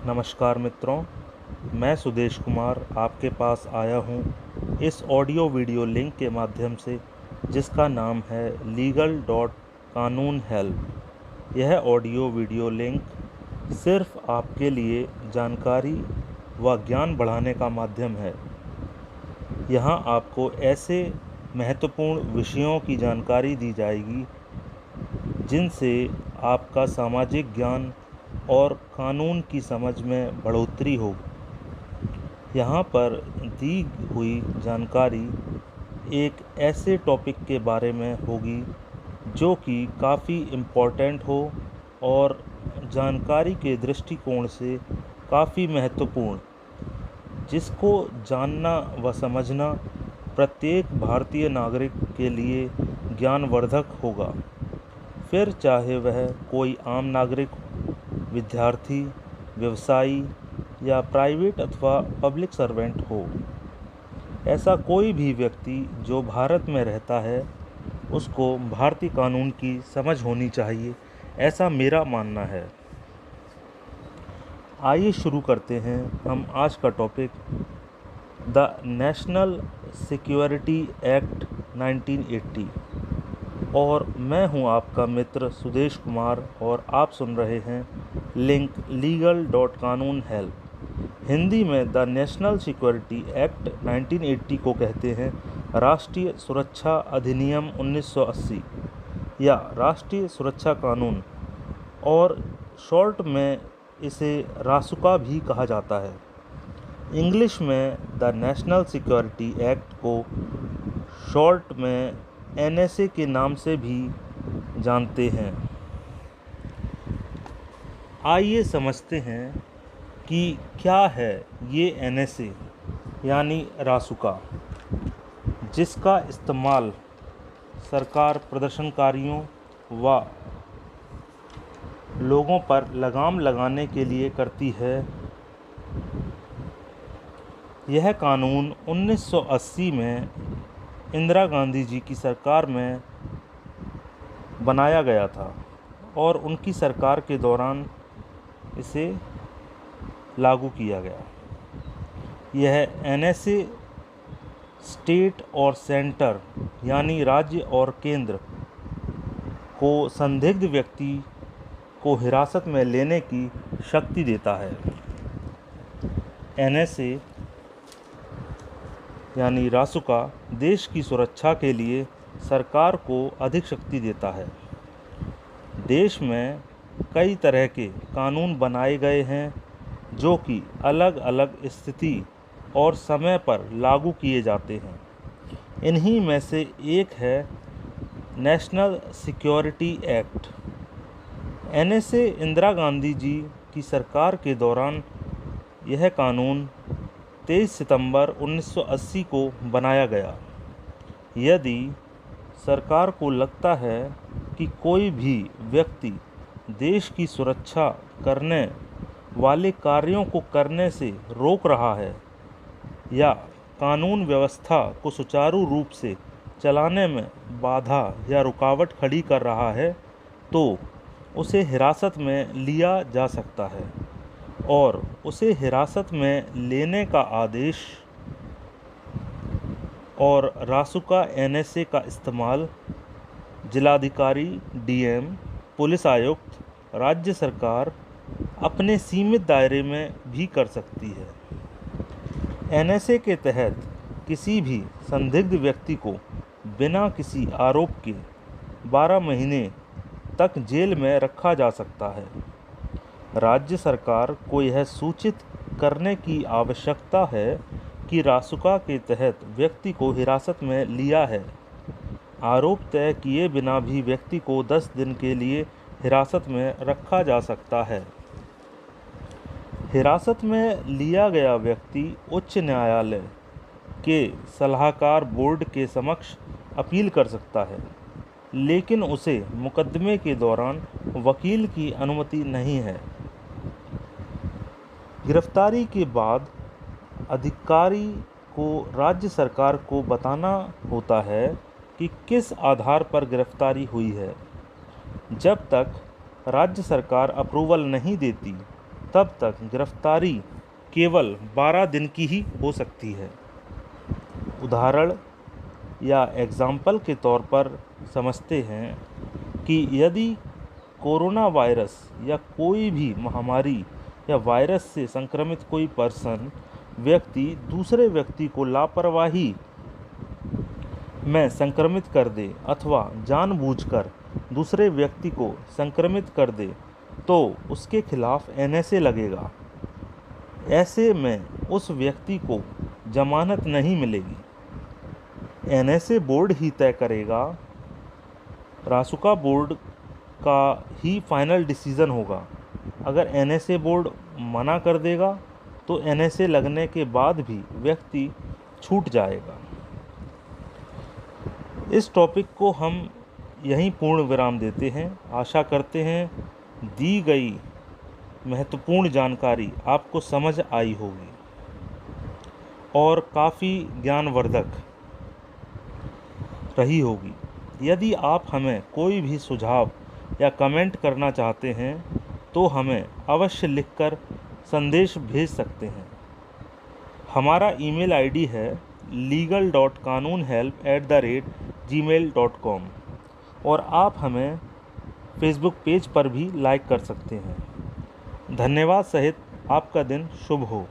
नमस्कार मित्रों, मैं सुदेश कुमार आपके पास आया हूँ इस ऑडियो वीडियो लिंक के माध्यम से, जिसका नाम है legal.कानून हेल्प। यह ऑडियो वीडियो लिंक सिर्फ आपके लिए जानकारी व ज्ञान बढ़ाने का माध्यम है। यहाँ आपको ऐसे महत्वपूर्ण विषयों की जानकारी दी जाएगी जिनसे आपका सामाजिक ज्ञान और कानून की समझ में बढ़ोतरी हो। यहाँ पर दी हुई जानकारी एक ऐसे टॉपिक के बारे में होगी जो कि काफ़ी इम्पोर्टेंट हो और जानकारी के दृष्टिकोण से काफ़ी महत्वपूर्ण, जिसको जानना व समझना प्रत्येक भारतीय नागरिक के लिए ज्ञानवर्धक होगा। फिर चाहे वह कोई आम नागरिक, विद्यार्थी, व्यवसायी या प्राइवेट अथवा पब्लिक सर्वेंट हो। ऐसा कोई भी व्यक्ति जो भारत में रहता है उसको भारतीय कानून की समझ होनी चाहिए, ऐसा मेरा मानना है। आइए शुरू करते हैं हम आज का topic, the national security act 1980। और मैं हूं आपका मित्र सुदेश कुमार और आप सुन रहे हैं लिंक legal.कानून हेल्प। हिंदी में द नेशनल सिक्योरिटी एक्ट 1980 को कहते हैं राष्ट्रीय सुरक्षा अधिनियम 1980 या राष्ट्रीय सुरक्षा कानून, और शॉर्ट में इसे रासुका भी कहा जाता है। इंग्लिश में द नेशनल सिक्योरिटी एक्ट को शॉर्ट में NSA के नाम से भी जानते हैं। आइए समझते हैं कि क्या है ये NSA यानी रासुका, जिसका इस्तेमाल सरकार प्रदर्शनकारियों व लोगों पर लगाम लगाने के लिए करती है। यह कानून 1980 में इंदिरा गांधी जी की सरकार में बनाया गया था और उनकी सरकार के दौरान इसे लागू किया गया। यह NSA स्टेट और सेंटर यानी राज्य और केंद्र को संदिग्ध व्यक्ति को हिरासत में लेने की शक्ति देता है। NSA यानी रासुका देश की सुरक्षा के लिए सरकार को अधिक शक्ति देता है। देश में कई तरह के कानून बनाए गए हैं जो कि अलग अलग स्थिति और समय पर लागू किए जाते हैं। इन्हीं में से एक है national security act. NSA Indira Gandhi ji की सरकार के दौरान यह कानून 23 सितंबर 1980 को बनाया गया। यदि सरकार को लगता है कि कोई भी व्यक्ति देश की सुरक्षा करने वाले कार्यों को करने से रोक रहा है या कानून व्यवस्था को सुचारू रूप से चलाने में बाधा या रुकावट खड़ी कर रहा है, तो उसे हिरासत में लिया जा सकता है और उसे हिरासत में लेने का आदेश और रासुका NSA का इस्तेमाल जिलाधिकारी, DM, पुलिस आयुक्त, राज्य सरकार अपने सीमित दायरे में भी कर सकती है। NSA के तहत किसी भी संदिग्ध व्यक्ति को बिना किसी आरोप के 12 महीने तक जेल में रखा जा सकता है। राज्य सरकार को यह सूचित करने की आवश्यकता है कि रासुका के तहत व्यक्ति को हिरासत में लिया है। आरोप तय किए बिना भी व्यक्ति को 10 दिन के लिए हिरासत में रखा जा सकता है। हिरासत में लिया गया व्यक्ति उच्च न्यायालय के सलाहकार बोर्ड के समक्ष अपील कर सकता है, लेकिन उसे मुकदमे के दौरान वकील की अनुमति नहीं है। गिरफ्तारी के बाद अधिकारी को राज्य सरकार को बताना होता है कि किस आधार पर गिरफ्तारी हुई है। जब तक राज्य सरकार अप्रूवल नहीं देती, तब तक गिरफ्तारी केवल 12 दिन की ही हो सकती है। उदाहरण या एग्जाम्पल के तौर पर समझते हैं कि यदि कोरोना वायरस या कोई भी महामारी या वायरस से संक्रमित कोई व्यक्ति दूसरे व्यक्ति को लापरवाही में संक्रमित कर दे अथवा जानबूझकर दूसरे व्यक्ति को संक्रमित कर दे तो उसके खिलाफ एनएसए लगेगा। ऐसे में उस व्यक्ति को जमानत नहीं मिलेगी। एनएसए बोर्ड ही तय करेगा, रासुका बोर्ड का ही फाइनल डिसीज़न होगा। अगर एनएसए बोर्ड मना कर देगा तो एनएसए लगने के बाद भी व्यक्ति छूट जाएगा। इस टॉपिक को हम यहीं पूर्ण विराम देते हैं। आशा करते हैं दी गई महत्वपूर्ण जानकारी आपको समझ आई होगी और काफ़ी ज्ञानवर्धक रही होगी। यदि आप हमें कोई भी सुझाव या कमेंट करना चाहते हैं तो हमें अवश्य लिखकर संदेश भेज सकते हैं। हमारा ईमेल आईडी है legal.kanunhelp@gmail.com और आप हमें फेसबुक पेज पर भी लाइक कर सकते हैं। धन्यवाद सहित आपका दिन शुभ हो।